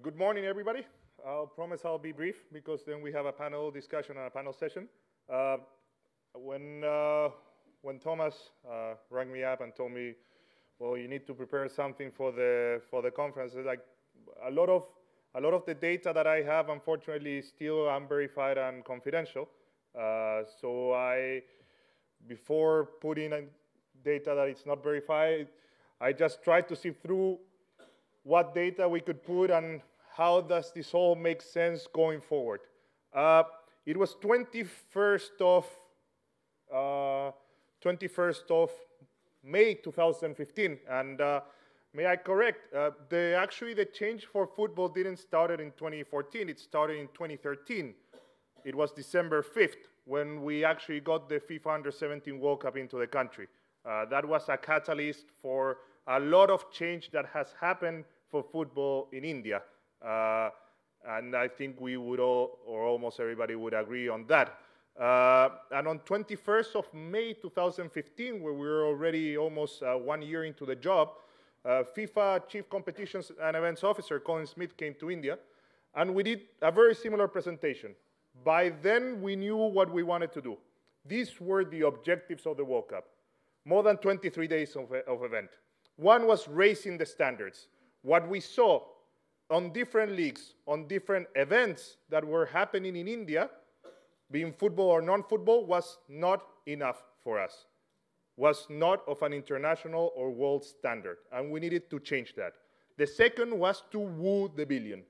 Good morning, everybody. I'll promise I'll be brief because then we have a panel discussion and a panel session. When Thomas rang me up and told me, well, you need to prepare something for the conference, like a lot of the data that I have, unfortunately, is still unverified and confidential. So before putting data that it's not verified, I just tried to sift through what data we could put and how does this all make sense going forward. It was 21st of May 2015, and may I correct, actually the change for football didn't start in 2014, it started in 2013. It was December 5th when we actually got the FIFA U-17 World Cup into the country. That was a catalyst for a lot of change that has happened for football in India. And I think we would all, or almost everybody would agree on that. And on 21st of May 2015, where we were already almost 1 year into the job, FIFA Chief Competitions and Events Officer Colin Smith came to India, and we did a very similar presentation. By then, we knew what we wanted to do. These were the objectives of the World Cup. More than 23 days of event. One was raising the standards. What we saw on different leagues, on different events that were happening in India, being football or non-football, was not enough for us, was not of an international or world standard, and we needed to change that. The second was to woo the billion,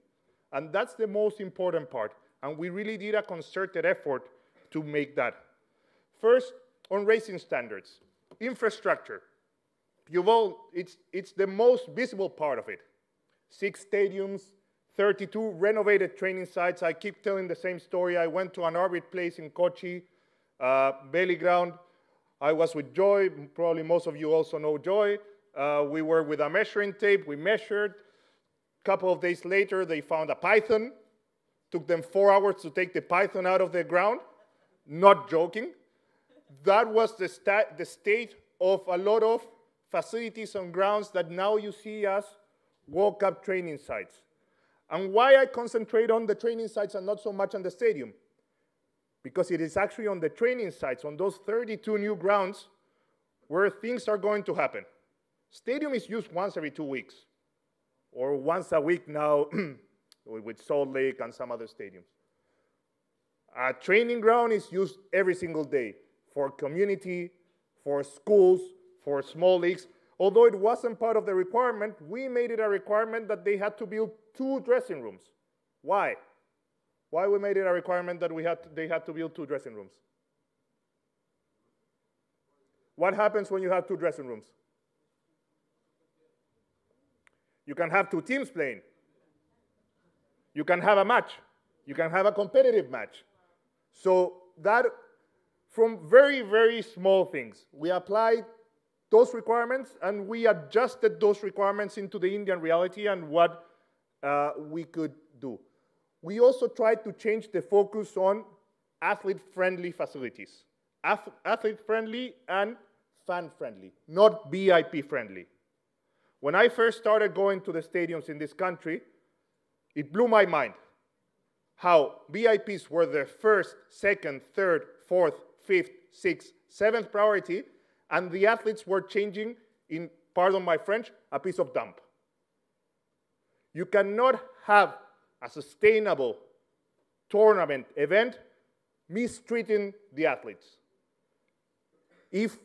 and that's the most important part, and we really did a concerted effort to make that. First, on raising standards. Infrastructure. It's the most visible part of it. 6 stadiums, 32 renovated training sites. I keep telling the same story. I went to an orbit place in Kochi, Bailey Ground. I was with Joy. Probably most of you also know Joy. We were with a measuring tape. We measured. A couple of days later, they found a python. Took them 4 hours to take the python out of the ground. Not joking. That was the state of a lot of facilities and grounds that now you see as World Cup training sites. And why I concentrate on the training sites and not so much on the stadium? Because it is actually on the training sites, on those 32 new grounds, where things are going to happen. Stadium is used once every 2 weeks, or once a week now with Salt Lake and some other stadiums. A training ground is used every single day for community, for schools, for small leagues. Although it wasn't part of the requirement, we made it a requirement that they had to build 2 dressing rooms. Why? Why we made it a requirement that they had to build 2 dressing rooms? What happens when you have 2 dressing rooms? You can have 2 teams playing. You can have a match. You can have a competitive match. So that, from very, very small things, we applied those requirements, and we adjusted those requirements into the Indian reality and what we could do. We also tried to change the focus on athlete-friendly facilities. Athlete-friendly and fan-friendly, not VIP-friendly. When I first started going to the stadiums in this country, it blew my mind how VIPs were the first, second, third, fourth, fifth, sixth, seventh priority, and the athletes were changing in, pardon my French, a piece of dump. You cannot have a sustainable tournament event mistreating the athletes. If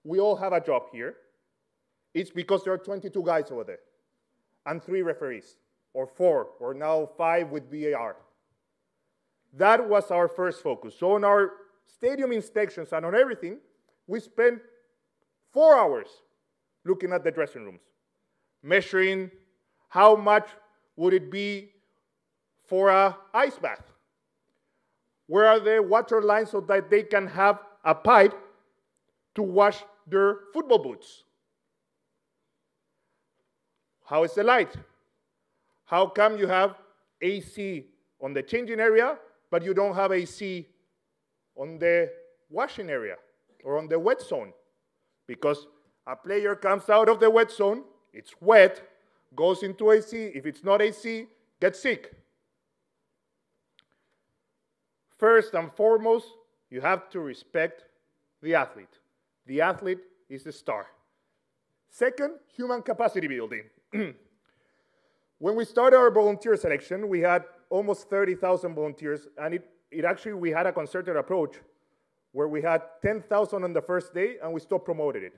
we all have a job here, it's because there are 22 guys over there and 3 referees, or 4, or now 5 with VAR. That was our first focus. So on our stadium inspections and on everything, we spent 4 hours looking at the dressing rooms, measuring how much would it be for an ice bath. Where are the water lines so that they can have a pipe to wash their football boots? How is the light? How come you have AC on the changing area, but you don't have AC on the washing area or on the wet zone? Because a player comes out of the wet zone, it's wet, goes into AC. If it's not AC, gets sick. First and foremost, you have to respect the athlete. The athlete is the star. Second, human capacity building. When we started our volunteer selection, we had almost 30,000 volunteers, and we had a concerted approach where we had 10,000 on the first day, and we stopped promoting it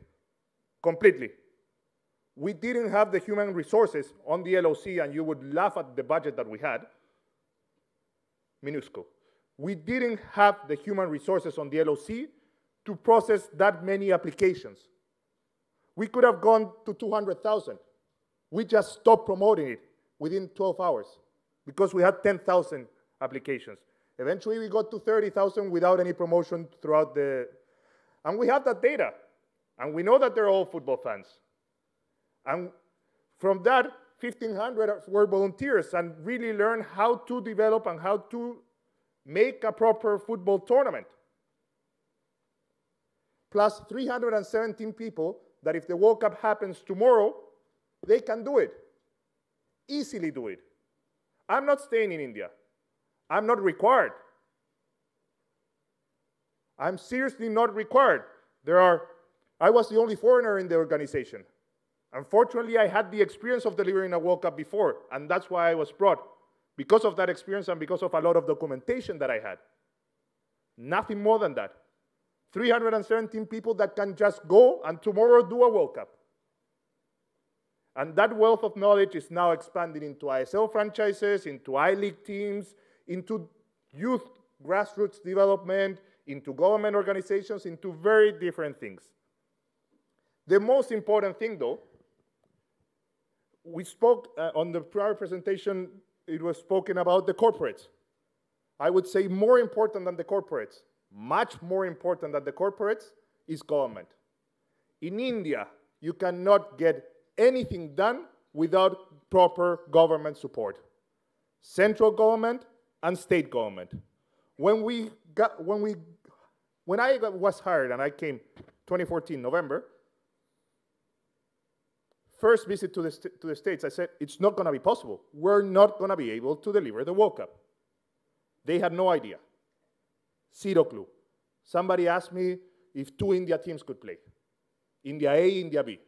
completely. We didn't have the human resources on the LOC, and you would laugh at the budget that we had, minuscule. We didn't have the human resources on the LOC to process that many applications. We could have gone to 200,000. We just stopped promoting it within 12 hours because we had 10,000 applications. Eventually, we got to 30,000 without any promotion throughout and we have that data. And we know that they're all football fans. And from that, 1,500 were volunteers and really learned how to develop and how to make a proper football tournament. Plus 317 people that if the World Cup happens tomorrow, they can do it, easily do it. I'm not staying in India. I'm not required. I'm seriously not required. I was the only foreigner in the organization. Unfortunately, I had the experience of delivering a World Cup before, and that's why I was brought, because of that experience and because of a lot of documentation that I had. Nothing more than that. 317 people that can just go and tomorrow do a World Cup. And that wealth of knowledge is now expanding into ISL franchises, into I-League teams, into youth grassroots development, into government organizations, into very different things. The most important thing, though, we spoke on the prior presentation, it was spoken about the corporates. I would say more important than the corporates, much more important than the corporates, is government. In India, you cannot get anything done without proper government support. Central government and state government. When I was hired and I came 2014, November, first visit to the States, I said, it's not going to be possible. We're not going to be able to deliver the World Cup. They had no idea. Zero clue. Somebody asked me if 2 India teams could play. India A, India B.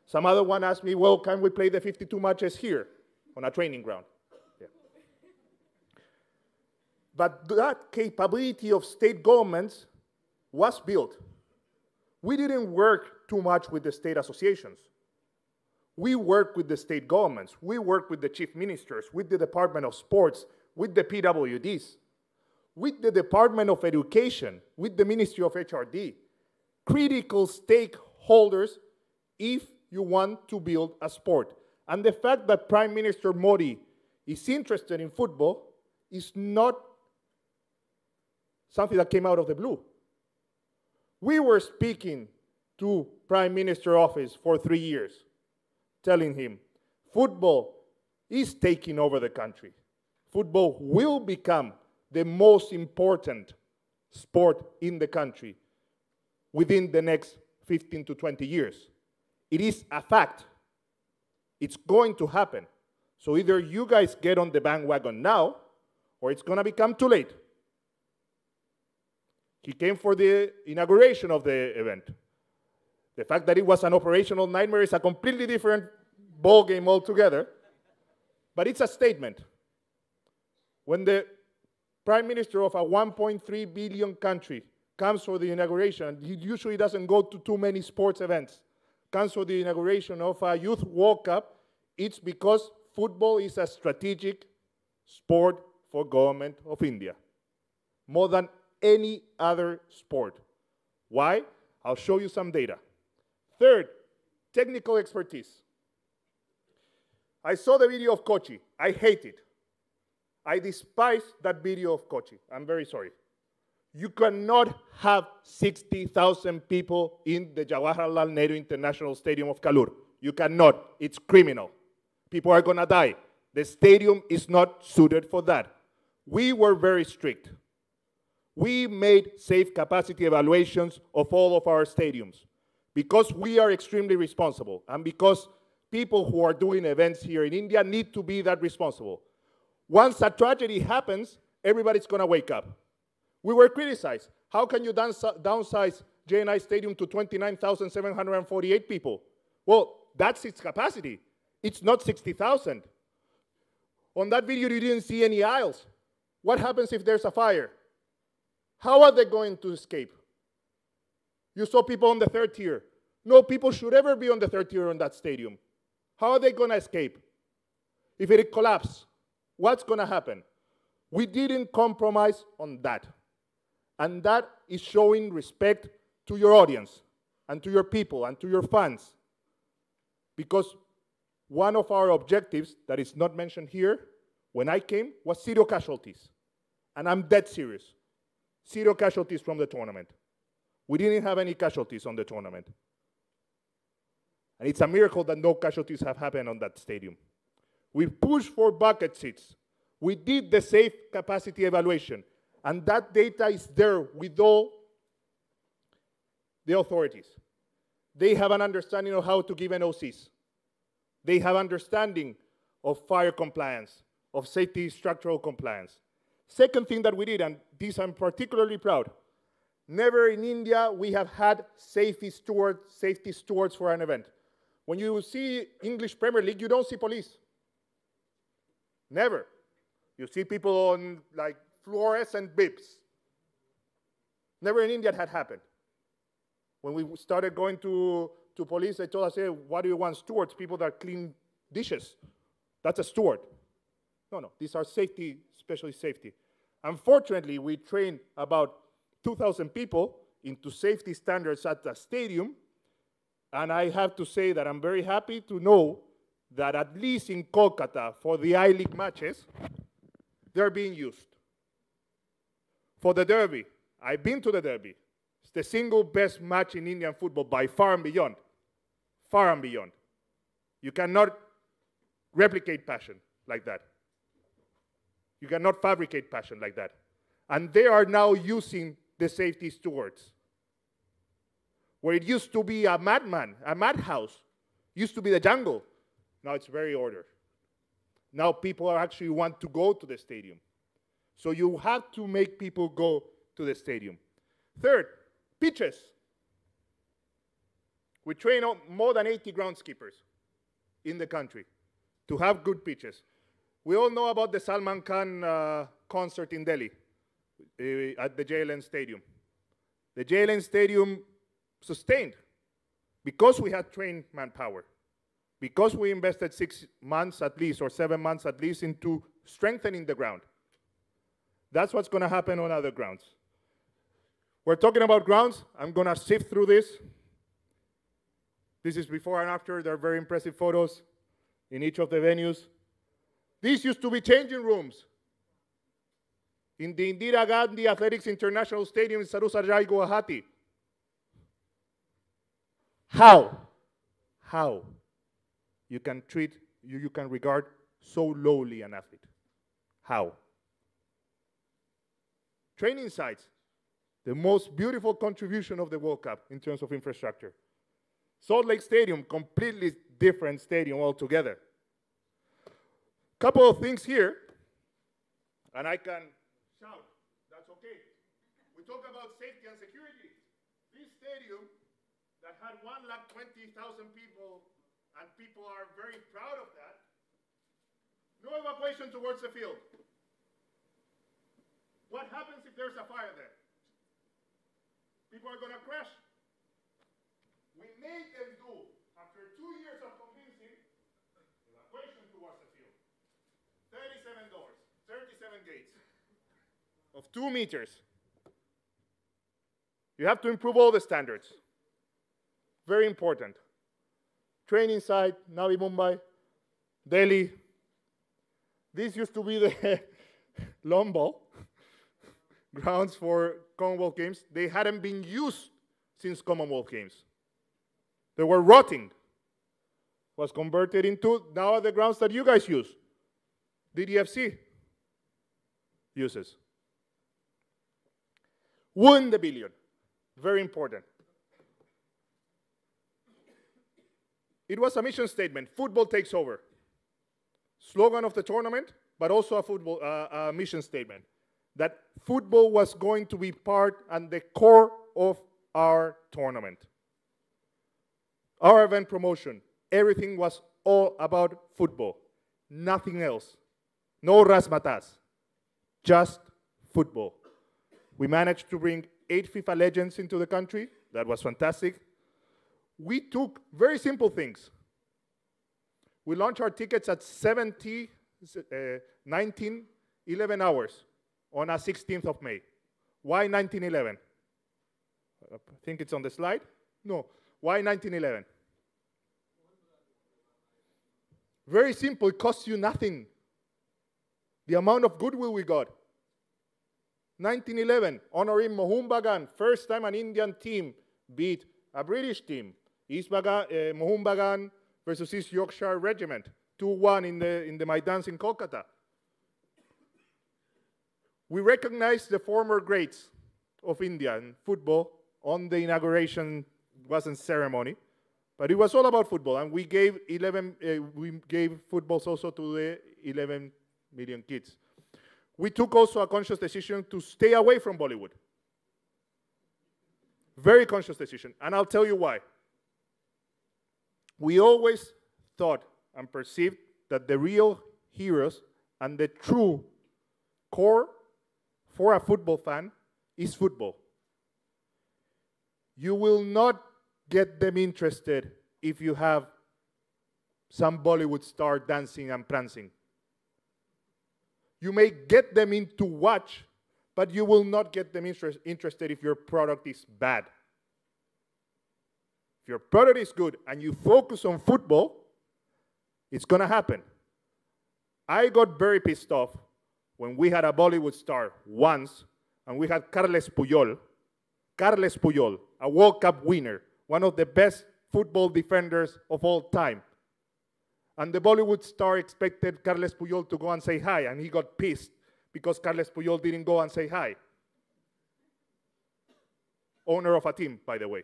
Some other one asked me, well, can we play the 52 matches here on a training ground? Yeah. But that capability of state governments was built. We didn't work too much with the state associations. We worked with the state governments. We worked with the chief ministers, with the Department of Sports, with the PWDs, with the Department of Education, with the Ministry of HRD. Critical stakeholders if you want to build a sport. And the fact that Prime Minister Modi is interested in football is not something that came out of the blue. We were speaking to Prime Minister office for 3 years, telling him, football is taking over the country. Football will become the most important sport in the country within the next 15 to 20 years. It is a fact. It's going to happen. So either you guys get on the bandwagon now, or it's going to become too late. He came for the inauguration of the event. The fact that it was an operational nightmare is a completely different ballgame altogether, but it's a statement. When the Prime Minister of a 1.3 billion country comes for the inauguration, he usually doesn't go to too many sports events, comes for the inauguration of a Youth World Cup, it's because football is a strategic sport for government of India, more than any other sport. Why? I'll show you some data. Third, technical expertise. I saw the video of Kochi. I hate it. I despise that video of Kochi. I'm very sorry. You cannot have 60,000 people in the Jawaharlal Nehru International Stadium of Kalur. You cannot. It's criminal. People are going to die. The stadium is not suited for that. We were very strict. We made safe capacity evaluations of all of our stadiums because we are extremely responsible, and because people who are doing events here in India need to be that responsible. Once a tragedy happens, everybody's going to wake up. We were criticized. How can you downsize JNI Stadium to 29,748 people? Well, that's its capacity. It's not 60,000. On that video, you didn't see any aisles. What happens if there's a fire? How are they going to escape? You saw people on the third tier. No people should ever be on the third tier in that stadium. How are they going to escape? If it collapses, what's going to happen? We didn't compromise on that. And that is showing respect to your audience, and to your people, and to your fans. Because one of our objectives that is not mentioned here, when I came, was 0 casualties. And I'm dead serious. 0 casualties from the tournament. We didn't have any casualties on the tournament. And it's a miracle that no casualties have happened on that stadium. We pushed for bucket seats. We did the safe capacity evaluation. And that data is there with all the authorities. They have an understanding of how to give NOCs. They have understanding of fire compliance, of safety structural compliance. Second thing that we did, and this I'm particularly proud, never in India we have had safety stewards for an event. When you see English Premier League, you don't see police. Never. You see people on like fluorescent bibs. Never in India had happened. When we started going to police, they told us, hey, what do you want stewards? People that clean dishes. That's a steward. No, these are safety, especially safety. Unfortunately, we trained about 2,000 people into safety standards at the stadium, and I have to say that I'm very happy to know that at least in Kolkata, for the I-League matches, they're being used. For the Derby, I've been to the Derby. It's the single best match in Indian football by far and beyond. Far and beyond. You cannot replicate passion like that. You cannot fabricate passion like that. And they are now using the safety stewards. Where it used to be a madman, a madhouse, used to be the jungle. Now it's very ordered. Now people are actually want to go to the stadium. So you have to make people go to the stadium. Third, pitches. We train more than 80 groundskeepers in the country to have good pitches. We all know about the Salman Khan concert in Delhi at the JLN Stadium. The JLN Stadium sustained because we had trained manpower, because we invested 6 months at least, or 7 months at least, into strengthening the ground. That's what's going to happen on other grounds. We're talking about grounds. I'm going to sift through this. This is before and after. There are very impressive photos in each of the venues. These used to be changing rooms. In the Indira Gandhi Athletics International Stadium in Sarusarjai, Guwahati. How you can you can regard so lowly an athlete? How? Training sites, the most beautiful contribution of the World Cup in terms of infrastructure. Salt Lake Stadium, completely different stadium altogether. Couple of things here, and I can shout, that's okay. We talk about safety and security. This stadium that had 120,000 people, and people are very proud of that, no evacuation towards the field. What happens if there's a fire there? People are going to crash. We made them do, after 2 years of convincing, evacuation towards the field. 37 doors, 37 gates of 2 meters. You have to improve all the standards. Very important. Training site, Navi Mumbai, Delhi. This used to be the long ball grounds for Commonwealth Games. They hadn't been used since Commonwealth Games. They were rotting. Was converted into now the grounds that you guys use. DDFC uses. Won the billion. Very important. It was a mission statement. Football takes over. Slogan of the tournament, but also a mission statement. That football was going to be part and the core of our tournament. Our event promotion, everything was all about football. Nothing else. No razzmatazz. Just football. We managed to bring 8 FIFA legends into the country. That was fantastic. We took very simple things. We launched our tickets at 11 hours on a 16th of May. Why 1911? I think it's on the slide. No. Why 1911? Very simple. It costs you nothing. The amount of goodwill we got. 1911, honoring Mohun Bagan. First time an Indian team beat a British team. Mohun Bagan versus East Yorkshire Regiment. 2-1 in the Maidans in Kolkata. We recognized the former greats of India in football on the inauguration, wasn't ceremony, but it was all about football, and we gave footballs also to the 11 million kids. We took also a conscious decision to stay away from Bollywood. Very conscious decision, and I'll tell you why. We always thought and perceived that the real heroes and the true core for a football fan is football. You will not get them interested if you have some Bollywood star dancing and prancing. You may get them in to watch, but you will not get them interested if your product is bad. If your product is good and you focus on football, it's going to happen. I got very pissed off when we had a Bollywood star once, and we had Carles Puyol, a World Cup winner, one of the best football defenders of all time. And the Bollywood star expected Carles Puyol to go and say hi, and he got pissed because Carles Puyol didn't go and say hi. Owner of a team, by the way.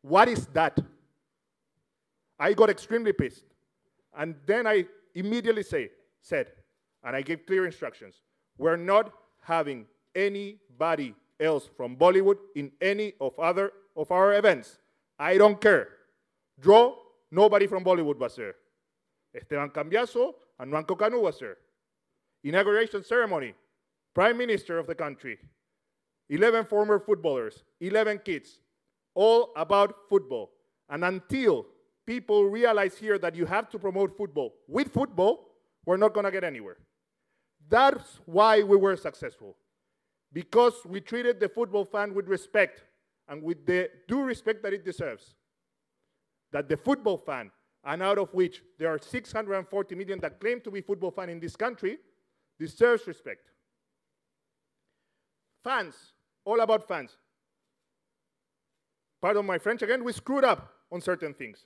What is that? I got extremely pissed. And then I immediately said, and I gave clear instructions, we're not having anybody else from Bollywood in any of our events. I don't care. Draw, nobody from Bollywood was there. Esteban Cambiaso and Nwanko Kanu was there. Inauguration ceremony, Prime Minister of the country, 11 former footballers, 11 kids, all about football. And until people realize here that you have to promote football with football, we're not going to get anywhere. That's why we were successful. Because we treated the football fan with respect and with the due respect that it deserves. That the football fan, and out of which there are 640 million that claim to be football fan in this country, deserves respect. Fans, all about fans. Pardon my French again, we screwed up on certain things.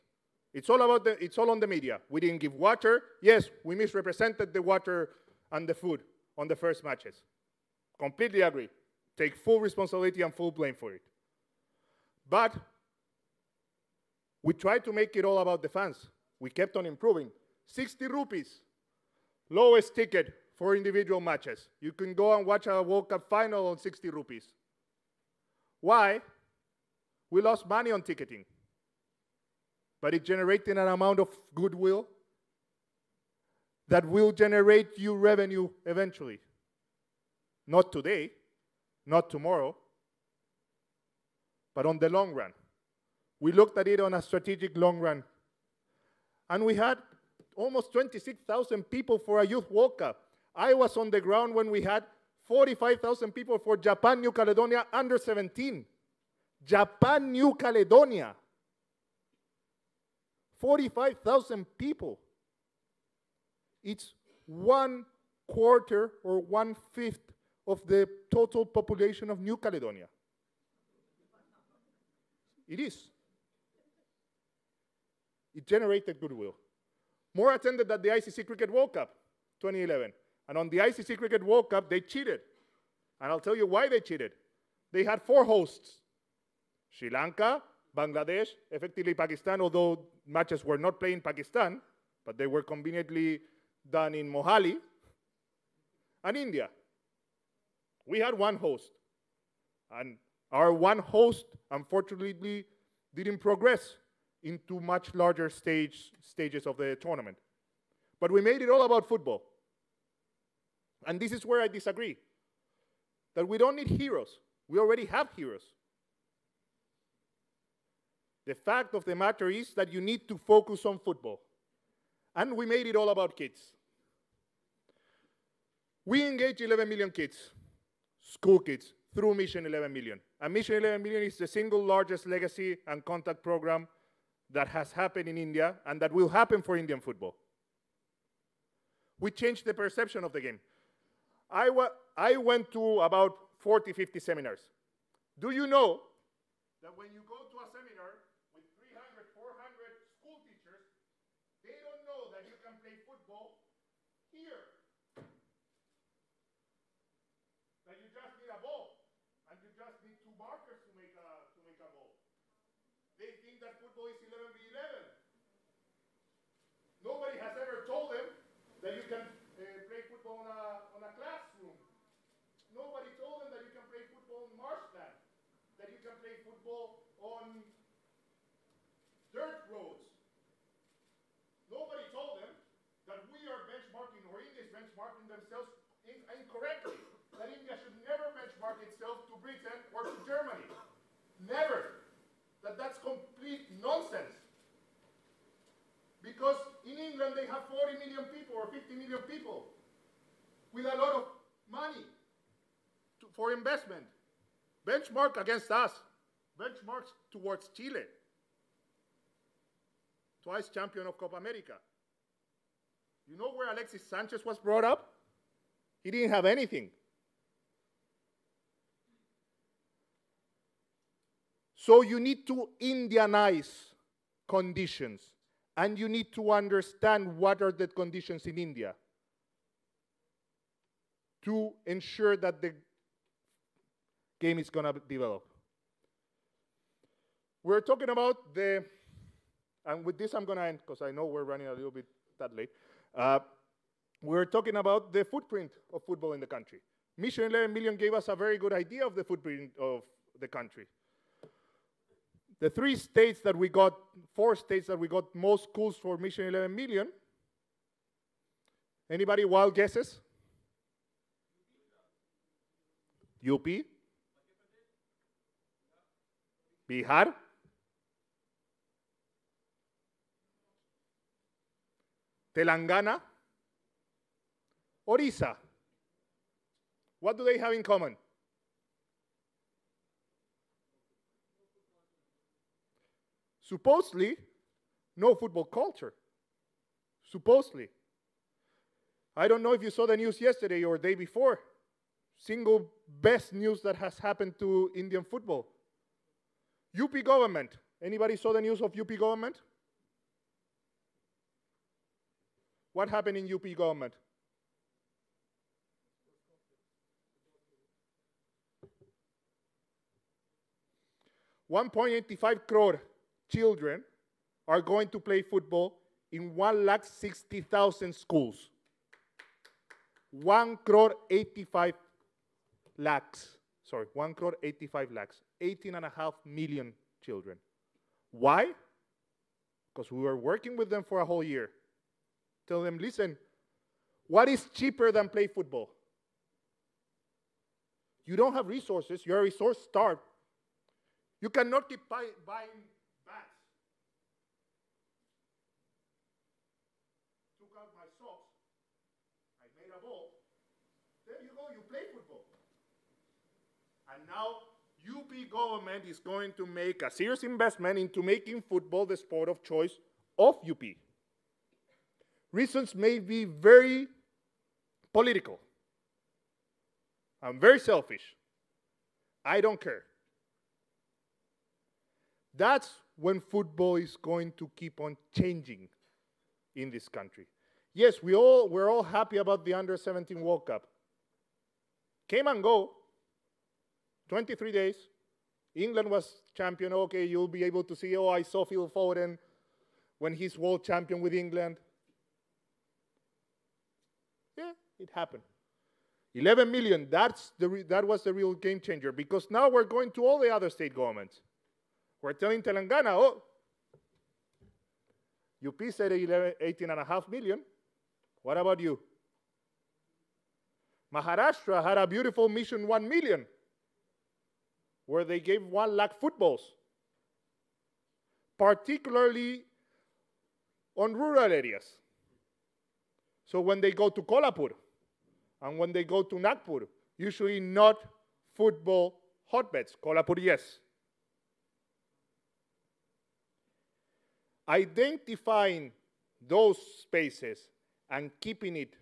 It's all on the media. We didn't give water. Yes, we misrepresented the water and the food on the first matches. Completely agree. Take full responsibility and full blame for it. But we tried to make it all about the fans. We kept on improving. 60 rupees, lowest ticket for individual matches. You can go and watch a World Cup final on 60 rupees. Why? We lost money on ticketing. But it generated an amount of goodwill that will generate you revenue eventually. Not today, not tomorrow, but on the long run. We looked at it on a strategic long run. And we had almost 26,000 people for a Youth World Cup. I was on the ground when we had 45,000 people for Japan, New Caledonia, under 17. Japan, New Caledonia. 45,000 people. It's 1/4 or 1/5 of the total population of New Caledonia. It is. It generated goodwill. More attended than the ICC Cricket World Cup 2011. And on the ICC Cricket World Cup, they cheated. And I'll tell you why they cheated. They had 4 hosts. Sri Lanka, Bangladesh, effectively Pakistan, although matches were not played in Pakistan, but they were conveniently done in Mohali, and India. We had one host, and our one host, unfortunately, didn't progress into much larger stages of the tournament. But we made it all about football. And this is where I disagree. That we don't need heroes. We already have heroes. The fact of the matter is that you need to focus on football. And we made it all about kids. We engage 11 million kids, school kids, through Mission 11 Million. And Mission 11 Million is the single largest legacy and contact program that has happened in India and that will happen for Indian football. We changed the perception of the game. I went to about 40, 50 seminars. Do you know that when you go to a seminar with 300, 400 school teachers, they don't know that you can play football here? That you just need a ball, and you just need two markers to make a ball. They think that football is 11v11. Nobody has ever told them that you can play football on a classroom. Nobody told them that you can play football in marshland, that you can play football on dirt roads. Nobody told them that we are benchmarking, or India is benchmarking themselves incorrectly. That India should never benchmark itself to Britain or to Germany. Never. That's complete nonsense. Because in England they have 40 million people or 50 million people with a lot of money for investment. Benchmark against us. Benchmarks towards Chile. Twice champion of Copa America. You know where Alexis Sanchez was brought up? He didn't have anything. So you need to Indianize conditions. And you need to understand what are the conditions in India to ensure that the game is going to develop. We're talking about and with this I'm going to end because I know we're running a little bit that late. We're talking about the footprint of football in the country. Mission 11 Million gave us a very good idea of the footprint of the country. The 4 states that we got most schools for Mission 11 Million. Anybody wild guesses? UP? Bihar? Telangana? Orissa? What do they have in common? Supposedly, no football culture. Supposedly. I don't know if you saw the news yesterday or the day before. Single best news that has happened to Indian football. UP government. Anybody saw the news of UP government? What happened in UP government? $1.85 crore children are going to play football in 160,000 schools. 1 crore 85 lakhs. Sorry, 1 crore 85 lakhs. 18.5 million children. Why? Because we were working with them for a whole year. Tell them, listen, what is cheaper than play football? You don't have resources. You're resource-starved. You cannot keep buying bats. Took out my socks. I made a ball. There you go, you play football. And now UP government is going to make a serious investment into making football the sport of choice of UP. Reasons may be very political. I'm very selfish. I don't care. That's when football is going to keep on changing in this country. Yes, we're all happy about the Under-17 World Cup. Came and go, 23 days, England was champion, okay, you'll be able to see, oh, I saw Phil Foden when he's world champion with England. Yeah, it happened. 11 million, that was the real game changer, because now we're going to all the other state governments. We're telling Telangana, oh, UP said 18.5 million. What about you? Maharashtra had a beautiful Mission 1 million, where they gave 1 lakh footballs, particularly on rural areas. So when they go to Kolhapur and when they go to Nagpur, usually not football hotbeds. Kolhapur, yes. Identifying those spaces and keeping it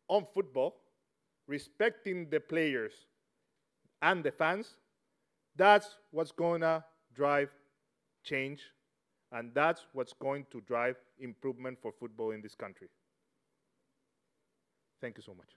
on football, respecting the players and the fans, that's what's going to drive change, and that's what's going to drive improvement for football in this country. Thank you so much.